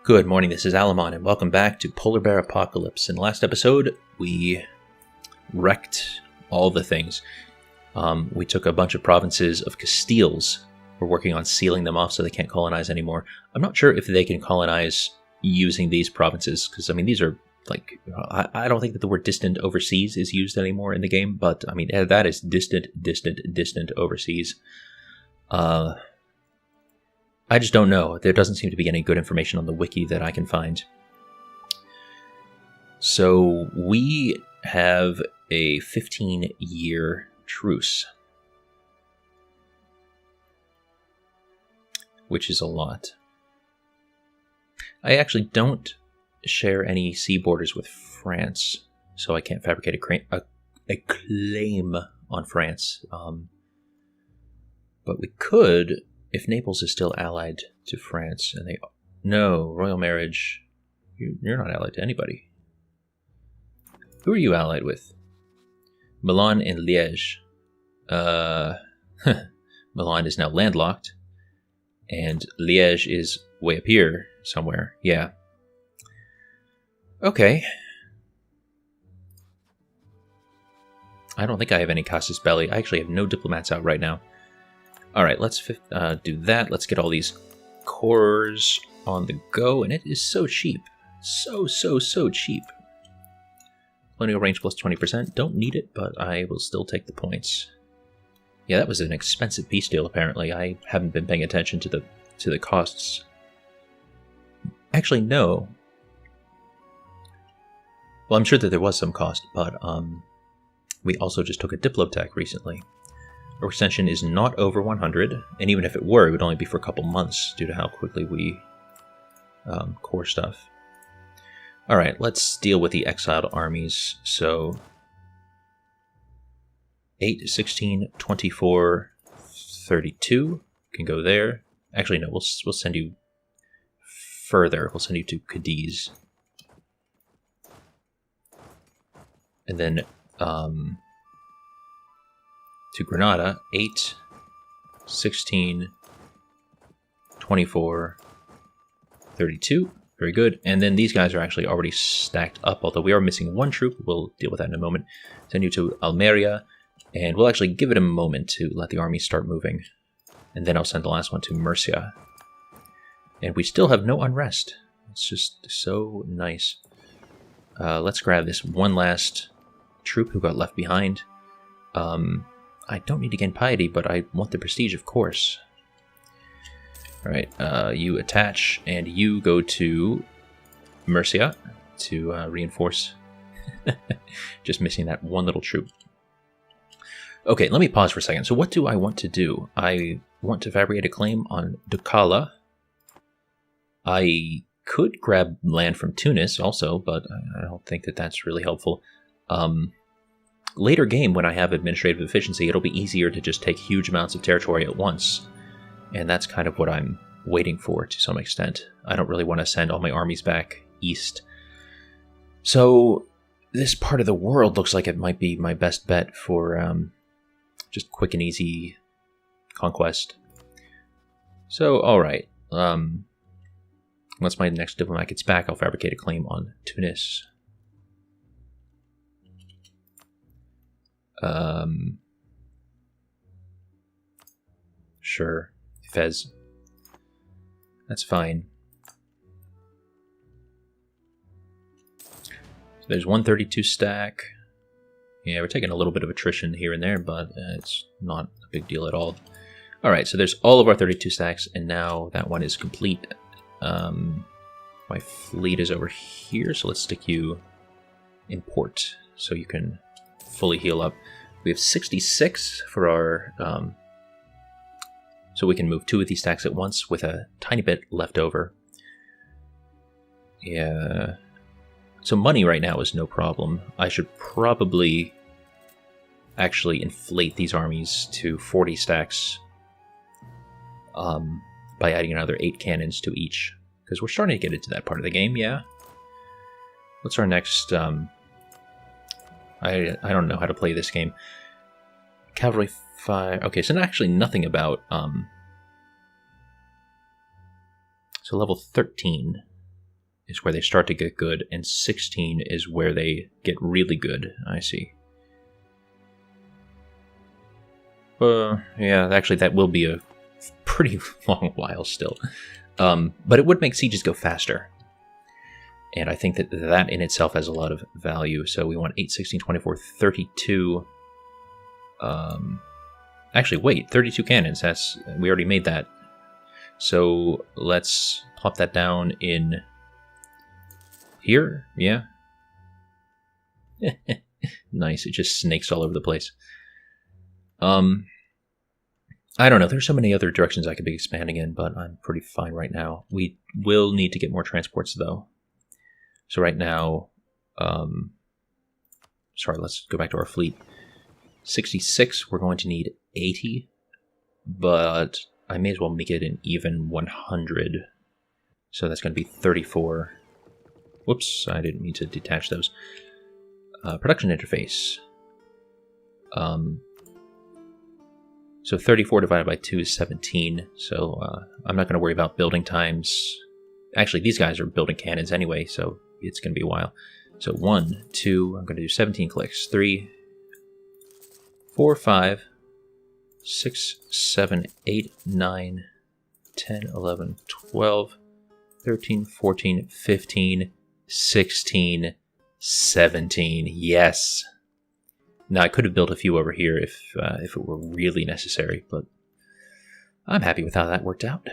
Good morning, this is Alamon, and welcome back to Polar Bear Apocalypse. In the last episode, we wrecked all the things. We took a bunch of provinces of Castiles. We're working on sealing them off so they can't colonize anymore. I'm not sure if they can colonize using these provinces, because, I mean, these are, like, I don't think that the word distant overseas is used anymore in the game, but, I mean, that is distant overseas. I just don't know. There doesn't seem to be any good information on the wiki that I can find. So we have a 15-year truce, which is a lot. I actually don't share any sea borders with France, so I can't fabricate a claim on France. But we could... If Naples is still allied to France, and no, royal marriage, you're not allied to anybody. Who are you allied with? Milan and Liège. Milan is now landlocked, and Liège is way up here somewhere. Yeah. Okay. I don't think I have any casus belli. I actually have no diplomats out right now. Alright, let's do that. Let's get all these cores on the go, and it is so cheap. So cheap. Colonial range plus 20%. Don't need it, but I will still take the points. Yeah, that was an expensive peace deal, apparently. I haven't been paying attention to the costs. Actually, no. Well, I'm sure that there was some cost, but we also just took a Diplotech recently. Our extension is not over 100, and even if it were, it would only be for a couple months due to how quickly we core stuff. Alright, let's deal with the exiled armies. So 8, 16, 24, 32 can go there. Actually, no, we'll send you further. We'll send you to Cadiz. And then to Granada, 8, 16, 24, 32. Very good. And then these guys are actually already stacked up, although we are missing one troop. We'll deal with that in a moment. Send you to Almeria, and we'll actually give it a moment to let the army start moving. And then I'll send the last one to Murcia. And we still have no unrest. It's just so nice. Let's grab this one last troop who got left behind. I don't need to gain piety, but I want the prestige, of course. Alright, you attach, and you go to Murcia to reinforce. Just missing that one little troop. Okay, let me pause for a second. So what do I want to do? I want to fabricate a claim on Ducala. I could grab land from Tunis also, but I don't think that that's really helpful. Later game, when I have administrative efficiency, it'll be easier to just take huge amounts of territory at once. And that's kind of what I'm waiting for to some extent. I don't really want to send all my armies back east. So this part of the world looks like it might be my best bet for just quick and easy conquest. So, alright. Once my next diplomat gets back, I'll fabricate a claim on Tunis. Sure. Fez. That's fine. So there's 132 stack. Yeah, we're taking a little bit of attrition here and there, but it's not a big deal at all. Alright, so there's all of our 32 stacks, and now that one is complete. My fleet is over here, so let's stick you in port so you can fully heal up. We have 66 for our... so we can move 2 of these stacks at once with a tiny bit left over. Yeah. So money right now is no problem. I should probably actually inflate these armies to 40 stacks by adding another 8 cannons to each. Because we're starting to get into that part of the game, yeah. What's our next... I don't know how to play this game. Cavalry fire... Okay, so actually nothing about... So level 13. is where they start to get good, and 16 is where they get really good. I see. Yeah, actually that will be a pretty long while still. But it would make sieges go faster. And I think that that in itself has a lot of value. So we want 8, 16, 24, 32. Actually, wait, 32 cannons. We already made that. So let's plop that down in here. Yeah. Nice. It just snakes all over the place. I don't know. There's so many other directions I could be expanding in, but I'm pretty fine right now. We will need to get more transports, though. So right now, sorry, let's go back to our fleet. 66, we're going to need 80, but I may as well make it an even 100. So that's going to be 34. Whoops, I didn't mean to detach those. Production interface. So 34 divided by 2 is 17, so I'm not going to worry about building times. Actually, these guys are building cannons anyway, so it's going to be a while. So 1, 2, I'm going to do 17 clicks. 3, 4, 5, 6, 7, 8, 9, 10, 11, 12, 13, 14, 15, 16, 17. Yes! Now, I could have built a few over here if it were really necessary, but I'm happy with how that worked out.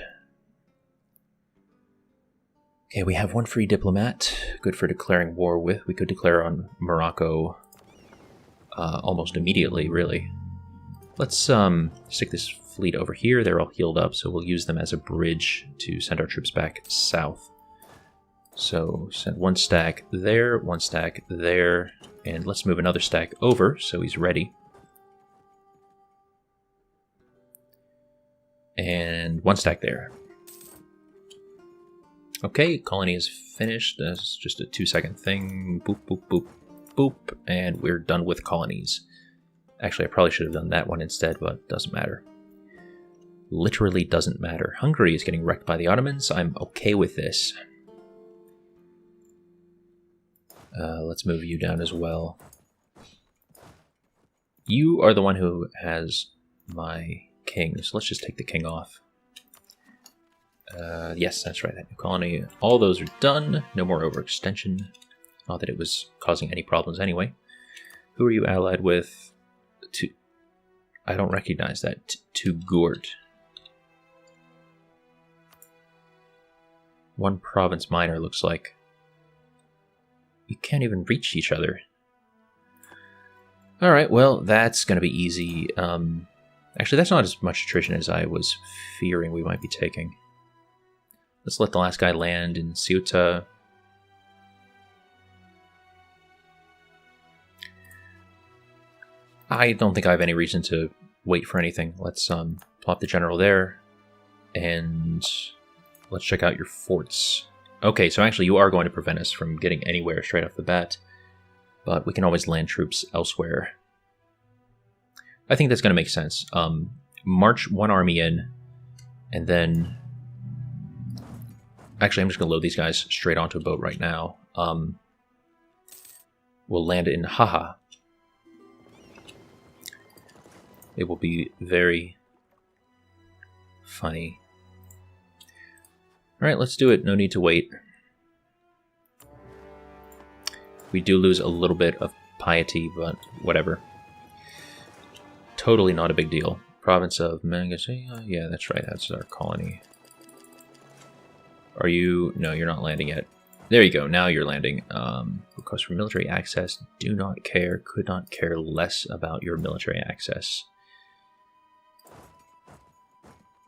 Okay, we have one free diplomat, good for declaring war with. We could declare on Morocco almost immediately, really. Let's stick this fleet over here. They're all healed up, so we'll use them as a bridge to send our troops back south. So send one stack there, one stack there, and let's move another stack over so he's ready. And one stack there. Okay, colony is finished. That's just a 2-second thing. Boop, boop, boop, boop, and we're done with colonies. Actually, I probably should have done that one instead, but doesn't matter. Literally doesn't matter. Hungary is getting wrecked by the Ottomans. I'm okay with this. Let's move you down as well. You are the one who has my king, so let's just take the king off. Yes, that's right, that new colony. All those are done. No more overextension. Not that it was causing any problems anyway. Who are you allied with? I don't recognize that. To Gort. One province minor looks like. You can't even reach each other. Alright, well, that's going to be easy. Actually, that's not as much attrition as I was fearing we might be taking. Let's let the last guy land in Ceuta. I don't think I have any reason to wait for anything. Let's plop the general there. And let's check out your forts. Okay, so actually you are going to prevent us from getting anywhere straight off the bat, but we can always land troops elsewhere. I think that's going to make sense. March one army in, and then... Actually, I'm just going to load these guys straight onto a boat right now. We'll land in Haha. It will be very funny. Alright, let's do it. No need to wait. We do lose a little bit of piety, but whatever. Totally not a big deal. Province of Mangasia? Yeah, that's right. That's our colony. Are you... No, you're not landing yet. There you go. Now you're landing. Request for military access. Do not care. Could not care less about your military access.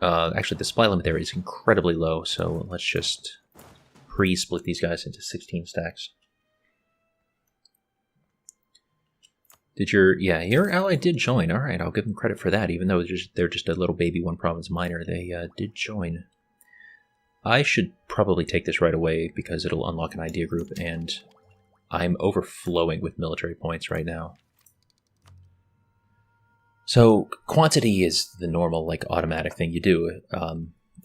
Actually, the supply limit there is incredibly low, so let's just pre-split these guys into 16 stacks. Did your... Yeah, your ally did join. Alright, I'll give them credit for that, even though they're just a little baby one province minor. They did join. I should probably take this right away because it'll unlock an idea group, and I'm overflowing with military points right now. So, quantity is the normal, like, automatic thing you do.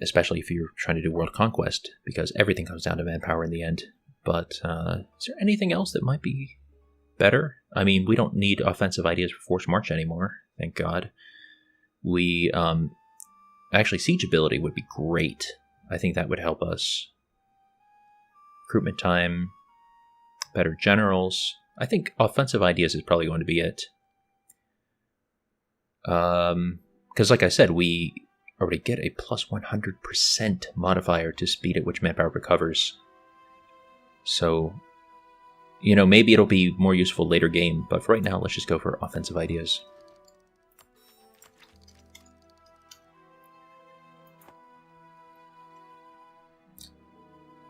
especially if you're trying to do world conquest, because everything comes down to manpower in the end. But is there anything else that might be better? I mean, we don't need offensive ideas for forced march anymore, thank God. We actually, siege ability would be great. I think that would help us. Recruitment time, better generals. I think offensive ideas is probably going to be it. Because like I said, we already get a plus 100% modifier to speed at which manpower recovers. So, you know, maybe it'll be more useful later game, but for right now, let's just go for offensive ideas.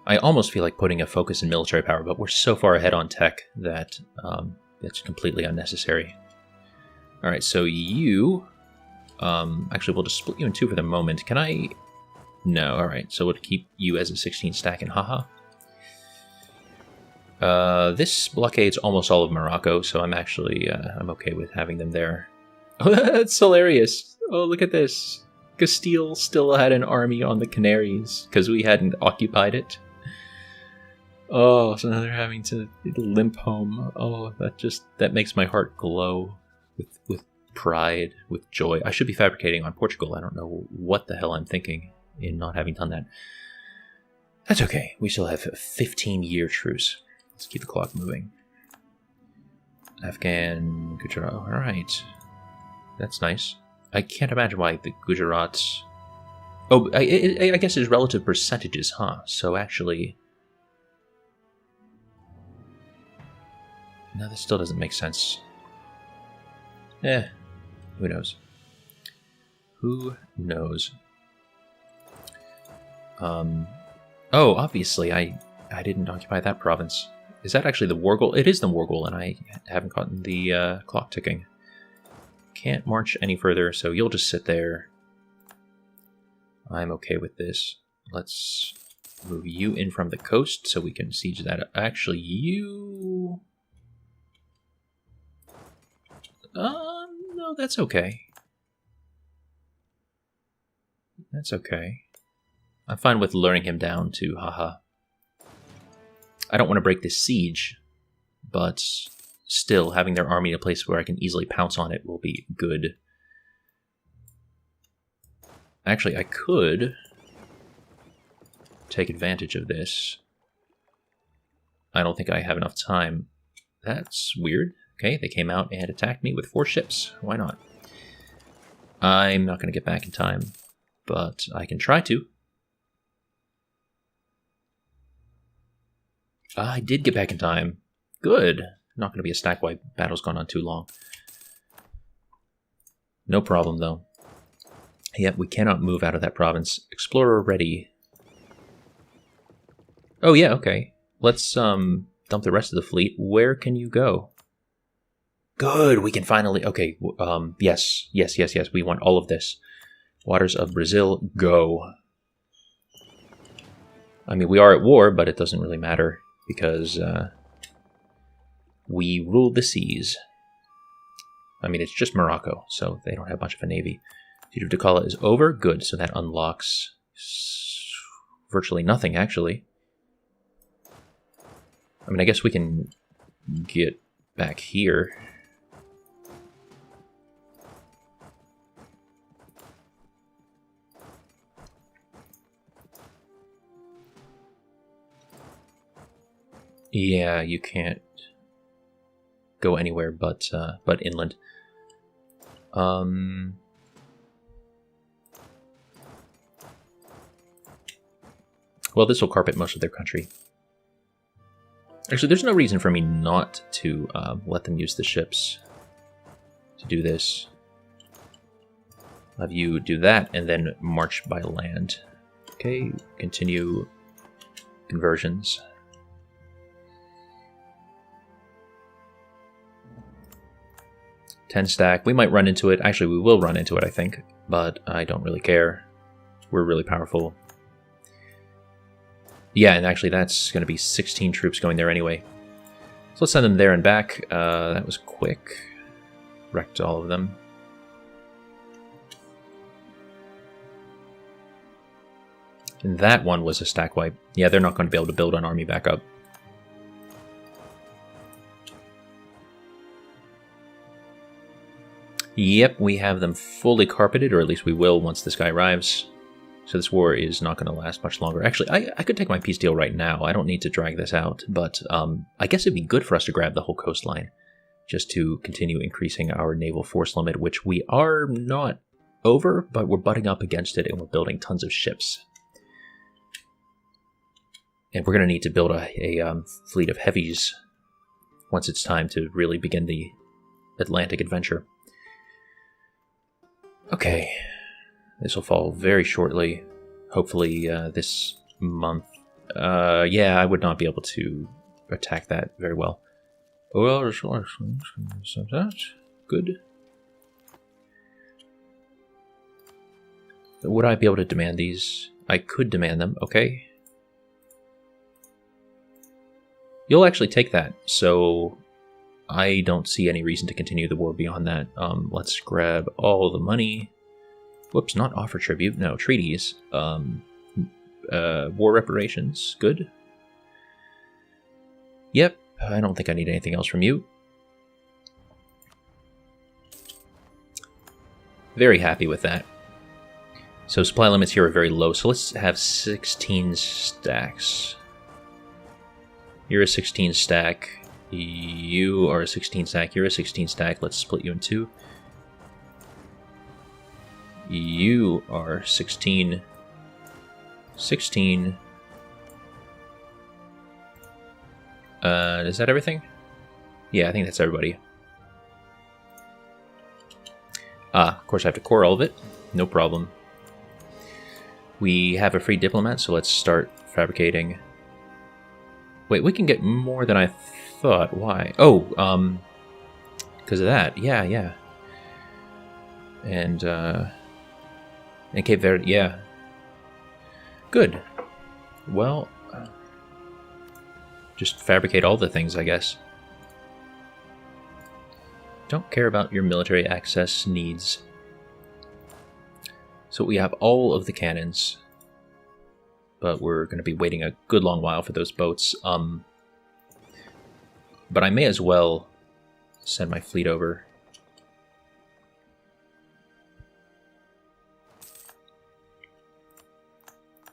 I almost feel like putting a focus in military power, but we're so far ahead on tech that it's completely unnecessary. All right, so you... actually, we'll just split you in two for the moment. Can I... No, all right, so we'll keep you as a 16 stack in haha. This blockade's almost all of Morocco, so I'm actually... I'm okay with having them there. Oh, that's hilarious! Oh, look at this! Castile still had an army on the Canaries, because we hadn't occupied it. Oh, so now they're having to limp home. Oh, that makes my heart glow with pride, with joy. I should be fabricating on Portugal. I don't know what the hell I'm thinking in not having done that. That's okay. We still have a 15-year truce. Let's keep the clock moving. Afghan, Gujarat. All right. That's nice. I can't imagine why the Gujarats... Oh, I guess it's relative percentages, huh? So actually... No, this still doesn't make sense. Who knows? Who knows? Oh, obviously, I didn't occupy that province. Is that actually the war goal? It is the war goal, and I haven't gotten the clock ticking. Can't march any further, so you'll just sit there. I'm okay with this. Let's move you in from the coast so we can siege that. Actually, you... no, that's okay. That's okay. I'm fine with luring him down to haha. I don't want to break this siege, but still, having their army in a place where I can easily pounce on it will be good. Actually, I could take advantage of this. I don't think I have enough time. That's weird. Okay, they came out and attacked me with 4 ships. Why not? I'm not going to get back in time, but I can try to. I did get back in time. Good. Not going to be a stack wipe. Battle's gone on too long. No problem, though. Yep, we cannot move out of that province. Explorer ready. Oh, yeah, okay. Let's dump the rest of the fleet. Where can you go? Good, we can finally... Okay, yes. We want all of this. Waters of Brazil, go. I mean, we are at war, but it doesn't really matter because we rule the seas. I mean, it's just Morocco, so they don't have much of a navy. Siege of Dakala is over. Good, so that unlocks virtually nothing, actually. I mean, I guess we can get back here. Yeah, you can't go anywhere but inland. Well, this will carpet most of their country. Actually, there's no reason for me not to let them use the ships to do this. Have you do that and then march by land. Okay, continue conversions. Stack. We might run into it. Actually, we will run into it, I think. But I don't really care. We're really powerful. Yeah, and actually that's going to be 16 troops going there anyway. So let's send them there and back. That was quick. Wrecked all of them. And that one was a stack wipe. Yeah, they're not going to be able to build an army back up. Yep, we have them fully carpeted, or at least we will once this guy arrives. So this war is not going to last much longer. Actually, I could take my peace deal right now. I don't need to drag this out, but I guess it'd be good for us to grab the whole coastline, just to continue increasing our naval force limit, which we are not over, but we're butting up against it, and we're building tons of ships. And we're going to need to build a fleet of heavies once it's time to really begin the Atlantic adventure. Okay, this will fall very shortly, hopefully this month. Yeah, I would not be able to attack that very well. Well, good. Would I be able to demand these? I could demand them, okay. You'll actually take that, so I don't see any reason to continue the war beyond that. Let's grab all the money. Whoops, not offer tribute. No, treaties. War reparations. Good. Yep, I don't think I need anything else from you. Very happy with that. So supply limits here are very low, so let's have 16 stacks. You're a 16 stack. You are a 16 stack. You're a 16 stack. Let's split you in two. You are 16. 16. Is that everything? Yeah, I think that's everybody. Of course I have to core all of it. No problem. We have a free diplomat, so let's start fabricating. Wait, we can get more than I thought. Why? Oh, because of that. Yeah. And Cape Verde, yeah. Good. Well, just fabricate all the things, I guess. Don't care about your military access needs. So we have all of the cannons, but we're going to be waiting a good long while for those boats. But I may as well send my fleet over.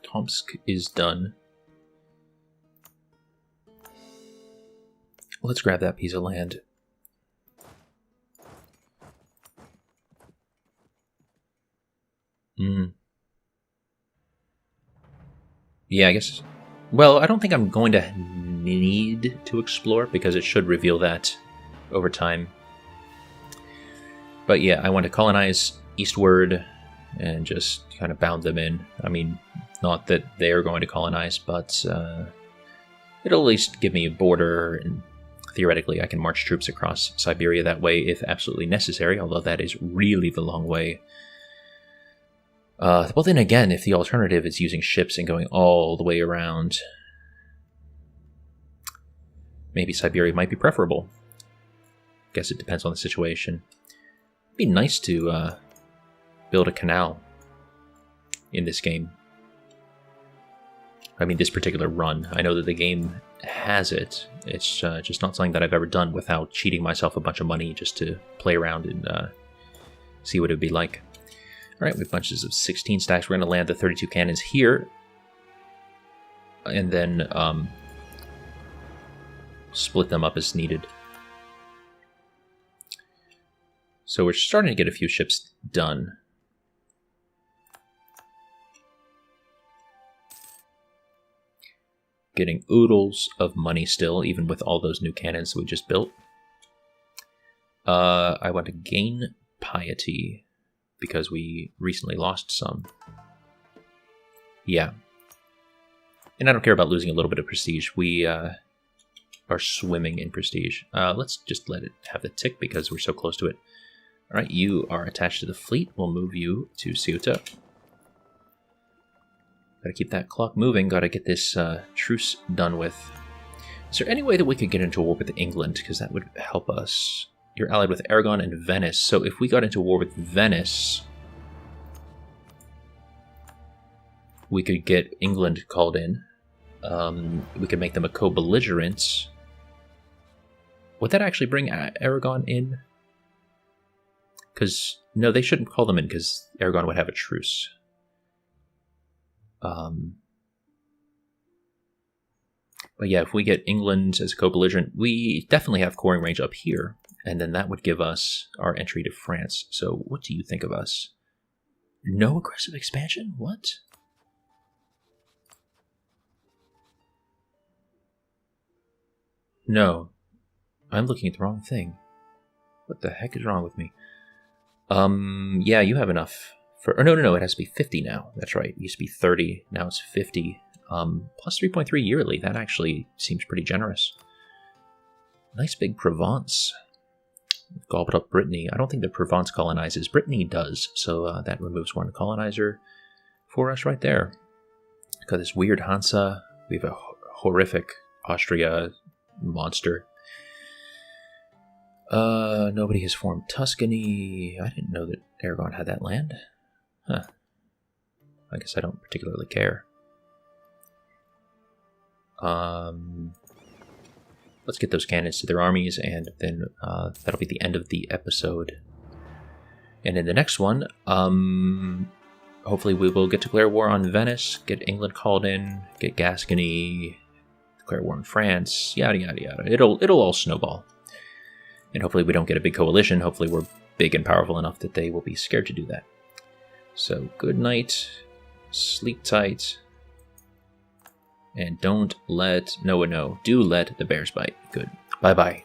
Tomsk is done. Let's grab that piece of land. Yeah, I guess. Well, I don't think I'm going to need to explore because it should reveal that over time. But yeah, I want to colonize eastward and just kind of bound them in. I mean, not that they're going to colonize, but it'll at least give me a border, and theoretically I can march troops across Siberia that way if absolutely necessary, although that is really the long way. Well, then again, if the alternative is using ships and going all the way around, maybe Siberia might be preferable. Guess it depends on the situation. It'd be nice to build a canal in this game. I mean, this particular run. I know that the game has it. It's just not something that I've ever done without cheating myself a bunch of money just to play around and see what it would be like. Alright, we have bunches of 16 stacks. We're going to land the 32 cannons here. And then split them up as needed. So we're starting to get a few ships done. Getting oodles of money still, even with all those new cannons we just built. I want to gain piety, because we recently lost some. Yeah. And I don't care about losing a little bit of prestige. We are swimming in prestige. Let's just let it have the tick because we're so close to it. Alright, you are attached to the fleet. We'll move you to Ceuta. Gotta keep that clock moving. Gotta get this truce done with. Is there any way that we could get into a war with England? Because that would help us. You're allied with Aragon and Venice. So if we got into war with Venice, we could get England called in. We could make them a co-belligerent. Would that actually bring Aragon in? Because, no, they shouldn't call them in because Aragon would have a truce. But yeah, if we get England as a co-belligerent, we definitely have coring range up here. And then that would give us our entry to France. So what do you think of us? No aggressive expansion? What? No. I'm looking at the wrong thing. What the heck is wrong with me? Yeah, you have enough. Or no, it has to be 50 now. That's right. It used to be 30. Now it's 50. Plus 3.3 yearly. That actually seems pretty generous. Nice big Provence. Gobbled up Brittany. I don't think that Provence colonizes. Brittany does. So that removes one colonizer for us right there. Got this weird Hansa. We have a horrific Austria monster. Nobody has formed Tuscany. I didn't know that Aragon had that land. Huh. I guess I don't particularly care. Let's get those cannons to their armies, and then that'll be the end of the episode. And in the next one, hopefully we will get to declare war on Venice, get England called in, get Gascony, declare war on France, yada yada yada. It'll all snowball. And hopefully we don't get a big coalition. Hopefully we're big and powerful enough that they will be scared to do that. So good night, sleep tight, and don't let, do let the bears bite. Good. Bye-bye.